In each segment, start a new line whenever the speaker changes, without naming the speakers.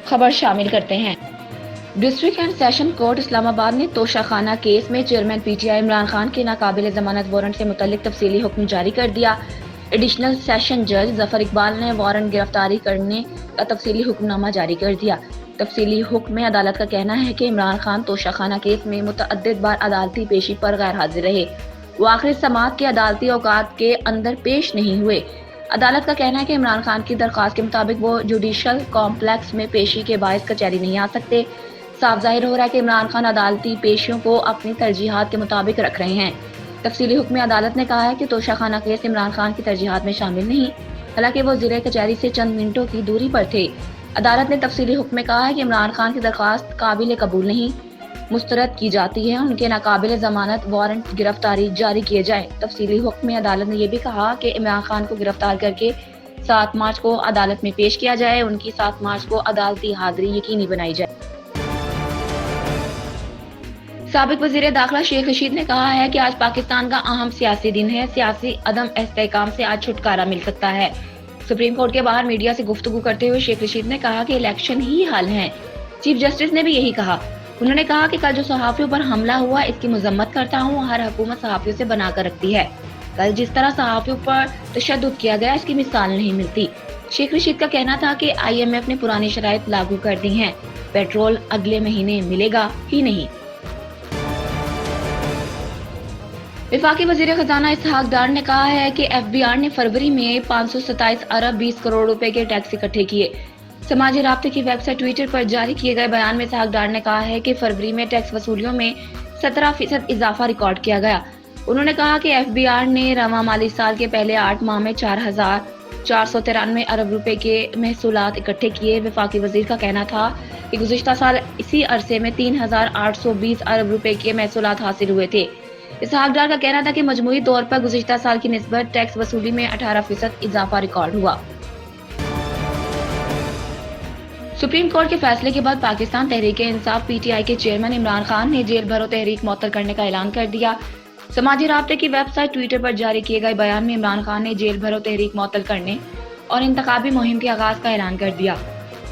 خبر شامل کرتے ہیں۔ ڈسٹرکٹ اینڈ سیشن کورٹ اسلام آباد نے توشہ خانہ کیس میں chairman P T I Imran Khan کے ناقابل ضمانت وارنٹ سے متعلق تفصیلی حکم جاری کر دیا۔ ایڈیشنل سیشن جج ظفر اقبال نے وارنٹ گرفتاری کرنے کا تفصیلی حکم نامہ جاری کر دیا۔ تفصیلی حکم میں عدالت کا کہنا ہے کہ عمران خان توشہ خانہ کیس میں متعدد بار عدالتی پیشی پر غیر حاضر رہے۔ وہ آخری سماعت کے عدالتی اوقات کے اندر پیش نہیں ہوئے۔ عدالت کا کہنا ہے کہ عمران خان کی درخواست کے مطابق وہ جوڈیشل کمپلیکس میں پیشی کے باعث کچہری نہیں آ سکتے۔ صاف ظاہر ہو رہا ہے کہ عمران خان عدالتی پیشیوں کو اپنی ترجیحات کے مطابق رکھ رہے ہیں۔ تفصیلی حکم میں عدالت نے کہا ہے کہ توشہ خانہ کیس عمران خان کی ترجیحات میں شامل نہیں، حالانکہ وہ زیر کچہری سے چند منٹوں کی دوری پر تھے۔ عدالت نے تفصیلی حکم میں کہا ہے کہ عمران خان کی درخواست قابل قبول نہیں مسترد کی جاتی ہے، ان کے ناقابل ضمانت وارنٹ گرفتاری جاری کیے جائیں۔ تفصیلی حکم میں عدالت نے یہ بھی کہا کہ عمران خان کو گرفتار کر کے 7 مارچ کو عدالت میں پیش کیا جائے، ان کی 7 مارچ کو عدالتی حاضری یقینی بنائی جائے۔ سابق وزیر داخلہ شیخ رشید نے کہا ہے کہ آج پاکستان کا اہم سیاسی دن ہے، سیاسی عدم استحکام سے آج چھٹکارا مل سکتا ہے۔ سپریم کورٹ کے باہر میڈیا سے گفتگو کرتے ہوئے شیخ رشید نے کہا کہ الیکشن ہی حل ہے۔ چیف جسٹس نے بھی یہی کہا۔ انہوں نے کہا کہ کل جو صحافیوں پر حملہ ہوا اس کی مذمت کرتا ہوں، ہر حکومت صحافیوں سے بنا کر رکھتی ہے، کل جس طرح صحافیوں پر تشدد کیا گیا اس کی مثال نہیں ملتی۔ شیخ رشید کا کہنا تھا کہ IMF نے پرانی شرائط لاگو کر دی ہیں، پیٹرول اگلے مہینے ملے گا ہی نہیں۔ وفاقی وزیر خزانہ اسحاق ڈار نے کہا ہے کہ FBR نے فروری میں 527 ارب 20 کروڑ روپے کے ٹیکس اکٹھے کیے۔ سماجی رابطے کی ویب سائٹ ٹویٹر پر جاری کیے گئے بیان میں اسحاق ڈار نے کہا ہے کہ فروری میں ٹیکس وصولیوں میں 17% اضافہ ریکارڈ کیا گیا۔ انہوں نے کہا کہ FBR نے رواں مالی سال کے پہلے 8 ماہ میں 4,493 ارب روپے کے محصولات اکٹھے کیے۔ وفاقی وزیر کا کہنا تھا کہ گزشتہ سال اسی عرصے میں 3,820 ارب روپے کے محصولات حاصل ہوئے تھے۔ اسحاق ڈار کا کہنا تھا کہ مجموعی طور پر گزشتہ سال کی نسبت ٹیکس وصولی میں 18% اضافہ ریکارڈ ہوا۔ سپریم کورٹ کے فیصلے کے بعد پاکستان تحریک انصاف PTI کے چیئرمین عمران خان نے جیل بھرو تحریک معطل کرنے کا اعلان کر دیا۔ سماجی رابطے کی ویب سائٹ ٹویٹر پر جاری کیے گئے بیان میں عمران خان نے جیل بھرو تحریک معطل کرنے اور انتخابی مہم کے آغاز کا اعلان کر دیا۔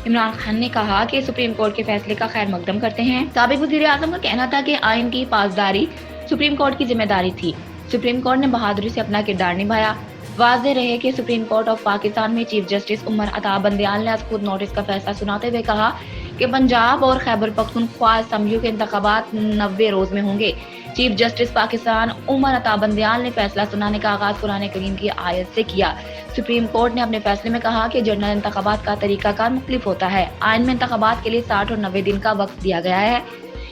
عمران خان نے کہا کہ سپریم کورٹ کے فیصلے کا خیر مقدم کرتے ہیں۔ سابق وزیر اعظم کا کہنا تھا کہ آئین کی پاسداری سپریم کورٹ کی ذمہ داری تھی، سپریم کورٹ نے بہادری سے اپنا کردار نبھایا۔ واضح رہے کہ سپریم کورٹ آف پاکستان میں چیف جسٹس عمر عطا بندیال نے از خود نوٹس کا فیصلہ سناتے ہوئے کہا کہ پنجاب اور خیبر پختونخوا اسمبلیوں کے انتخابات 90 روز میں ہوں گے۔ چیف جسٹس پاکستان عمر عطا بندیال نے فیصلہ سنانے کا آغاز قرآن کریم کی آیت سے کیا۔ سپریم کورٹ نے اپنے فیصلے میں کہا کہ جنرل انتخابات کا طریقہ کار مختلف ہوتا ہے، آئین میں انتخابات کے لیے 60 اور 90 دن کا وقت دیا گیا ہے،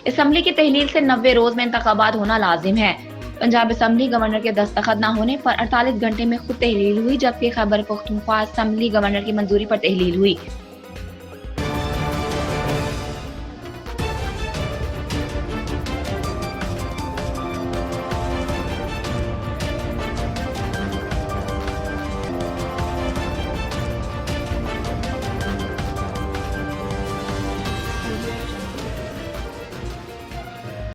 اسمبلی کی تحلیل سے 90 روز میں انتخابات ہونا لازم ہے۔ پنجاب اسمبلی گورنر کے دستخط نہ ہونے پر 48 گھنٹے میں خود تحلیل ہوئی، جبکہ خیبر پختونخوا اسمبلی گورنر کی منظوری پر تحلیل ہوئی۔